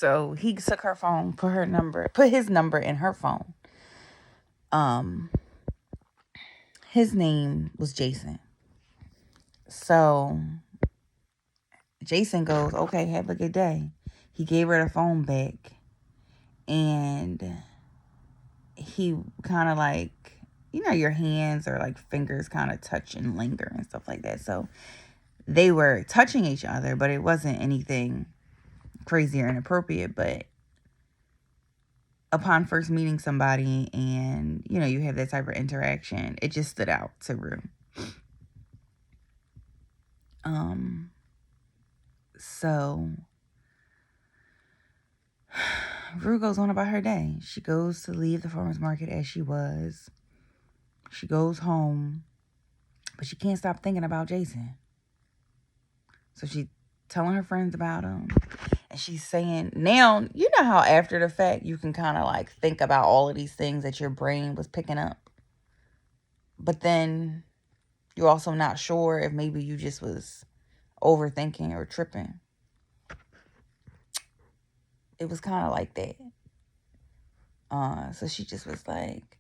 So he took her phone, put his number in her phone. His name was Jason. So Jason goes, okay, have a good day. He gave her the phone back, and he kind of like, your hands or like fingers kind of touch and linger and stuff like that. So they were touching each other, but it wasn't anything crazy or inappropriate. But upon first meeting somebody and, you have that type of interaction, it just stood out to Rue. So Rue goes on about her day. She goes to leave the farmer's market as she was. She goes home, but she can't stop thinking about Jason. So she's telling her friends about him. And she's saying, now, you know how after the fact you can kind of like think about all of these things that your brain was picking up. But then you're also not sure if maybe you just was overthinking or tripping. It was kind of like that. So she just was like,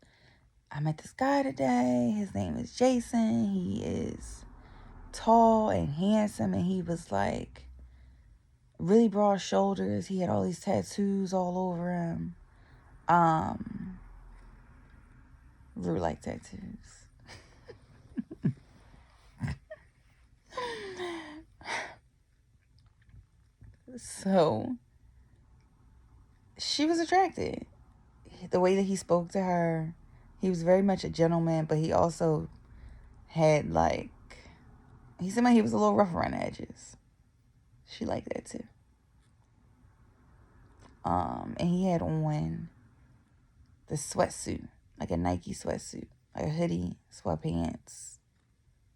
I met this guy today. His name is Jason. He is tall and handsome. And he was like really broad shoulders. He had all these tattoos all over him. Rue like tattoos. So she was attracted. The way that he spoke to her, he was very much a gentleman, but he also had like, he seemed like he was a little rough around the edges. She liked that too. And he had on the sweatsuit, like a Nike sweatsuit, like a hoodie, sweatpants,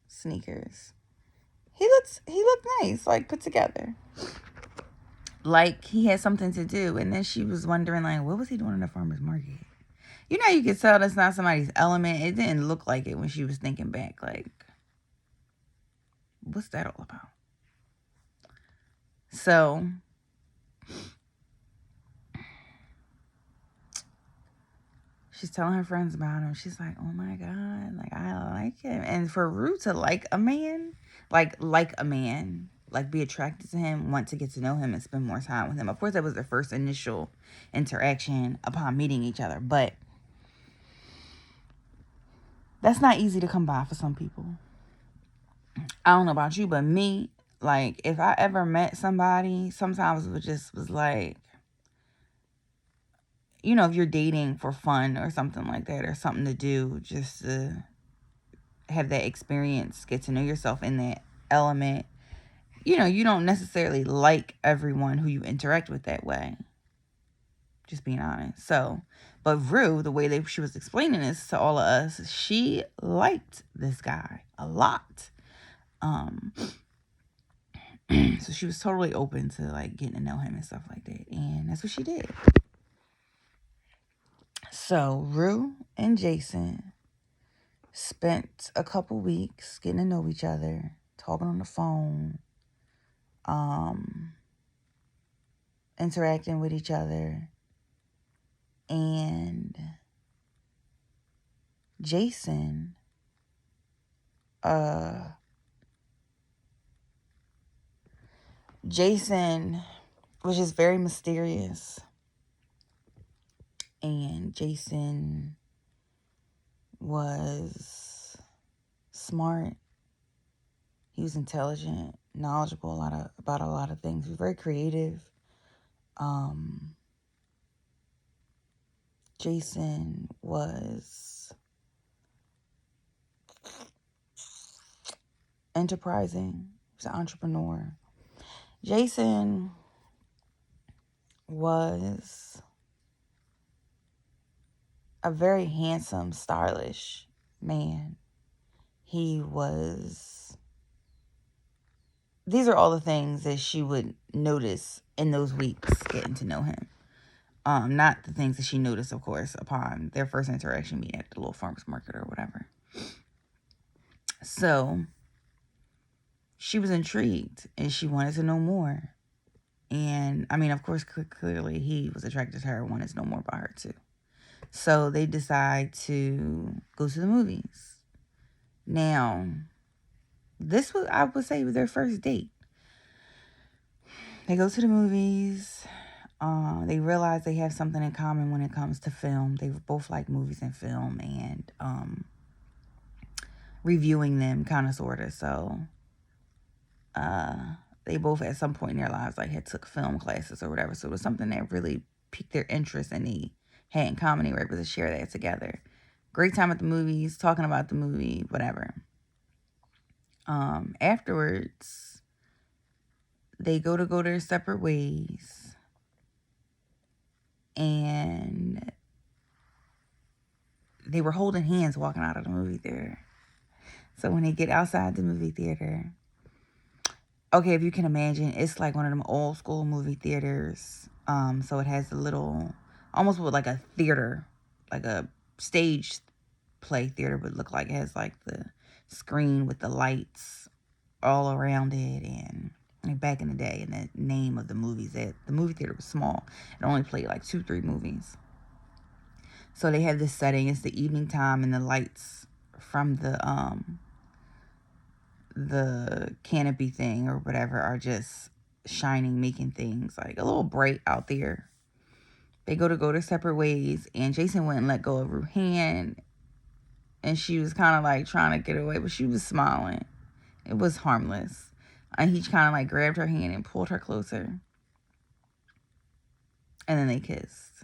sneakers. He looked nice, like put together. Like he had something to do. And then she was wondering, like, what was he doing in the farmer's market? You could tell that's not somebody's element. It didn't look like it when she was thinking back. Like, what's that all about? So she's telling her friends about him. She's like, oh my God, like I like him. And for Rue to like a man, like a man, like be attracted to him, want to get to know him and spend more time with him. Of course, that was their first initial interaction upon meeting each other. But that's not easy to come by for some people. I don't know about you, but me, like, if I ever met somebody, sometimes it just was like, if you're dating for fun or something like that, or something to do, just to have that experience, get to know yourself in that element. You don't necessarily like everyone who you interact with that way. Just being honest. So, but Rue, the way that she was explaining this to all of us, she liked this guy a lot. So she was totally open to like getting to know him and stuff like that. And that's what she did. So Rue and Jason spent a couple weeks getting to know each other, talking on the phone, interacting with each other. And Jason was just very mysterious. And Jason was smart. He was intelligent, knowledgeable about a lot of things. He was very creative. Jason was enterprising. He was an entrepreneur. Jason was a very handsome, stylish man. These are all the things that she would notice in those weeks getting to know him. Not the things that she noticed, of course, upon their first interaction being at the little farmer's market or whatever. So she was intrigued and she wanted to know more. And I mean, of course, clearly he was attracted to her. Wanted to know more about her too. So they decide to go to the movies. Now, this was, I would say, their first date. They go to the movies. They realize they have something in common when it comes to film. They both like movies and film, and reviewing them, kind of, sort of. So they both at some point in their lives like had took film classes or whatever. So it was something that really piqued their interest, and they had in common. They were able to share that together. Great time at the movies, talking about the movie, whatever. Afterwards, they go their separate ways, and they were holding hands walking out of the movie theater. So when they get outside the movie theater, okay, if you can imagine, it's like one of them old school movie theaters. So it has a little, almost what like a theater, like a stage play theater would look like. It has like the screen with the lights all around it, and like back in the day, and the name of the movies, that the movie theater was small. It only played like 2-3 movies. So they have this setting. It's the evening time, and the lights from the canopy thing or whatever are just shining, making things like a little bright out there. They go their separate ways, and Jason wouldn't let go of her hand, and she was kind of like trying to get away, but she was smiling. It was harmless. And he kind of like grabbed her hand and pulled her closer. And then they kissed.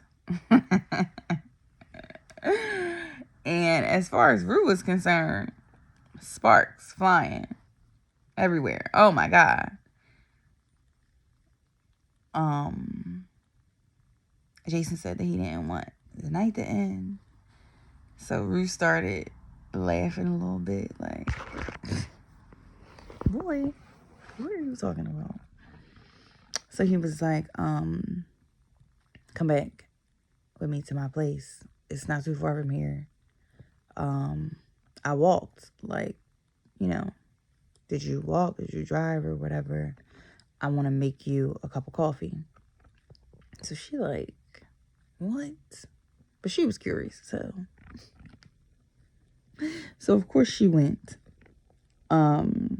And as far as Rue was concerned, sparks flying everywhere. Oh my God. Jason said that he didn't want the night to end. So Rue started laughing a little bit, like, boy, what are you talking about? So he was like, come back with me to my place. It's not too far from here. I walked, like, you know, did you walk? Did you drive or whatever? I want to make you a cup of coffee. So she like, what? But she was curious, so of course she went. So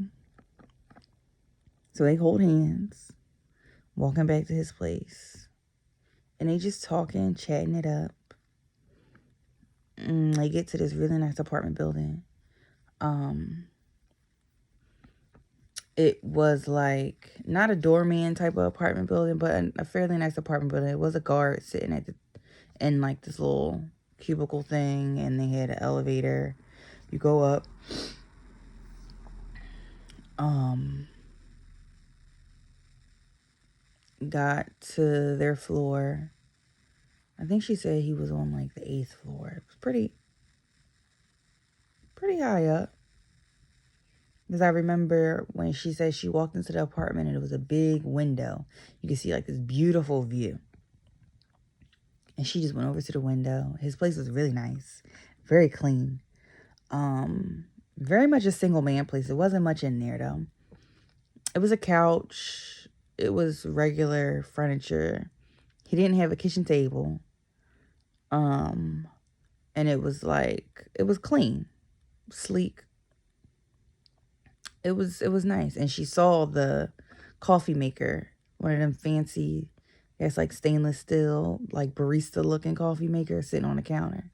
they hold hands, walking back to his place, and they just talking, chatting it up. They get to this really nice apartment building. It was like not a doorman type of apartment building, but a fairly nice apartment building. It was a guard sitting in like this little cubicle thing, and they had an elevator. You go up. Got to their floor. I think she said he was on like the 8th floor. It was pretty high up. Because I remember when she said she walked into the apartment and it was a big window. You could see like this beautiful view. And she just went over to the window. His place was really nice. Very clean. Very much a single man place. It wasn't much in there though. It was a couch. It was regular furniture. He didn't have a kitchen table. And it was like, it was clean, sleek. It was nice. And she saw the coffee maker, one of them fancy, it's like stainless steel, like barista looking coffee maker sitting on the counter.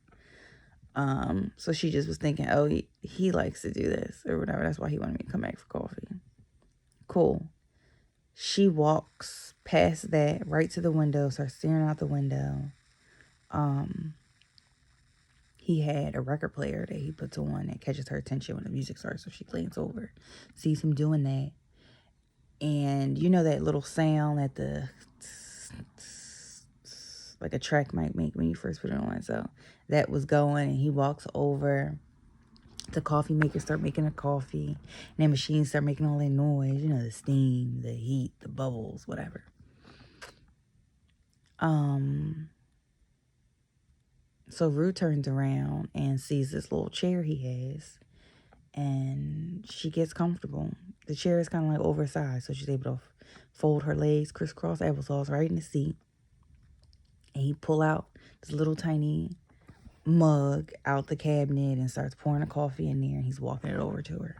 So she just was thinking, oh, he likes to do this or whatever. That's why he wanted me to come back for coffee. Cool. She walks past that right to the window, starts staring out the window. He had a record player that he puts on that catches her attention when the music starts. So she leans over, sees him doing that. And you know that little sound that like a track might make when you first put it on. So that was going, and he walks over. The coffee maker start making a coffee. And the machines start making all that noise. You know, the steam, the heat, the bubbles, whatever. So Rue turns around and sees this little chair he has. and she gets comfortable. The chair is kind of like oversized, so she's able to fold her legs, crisscross applesauce right in the seat. And he pull out this little tiny mug out the cabinet and starts pouring the coffee in there, and he's walking it over to her.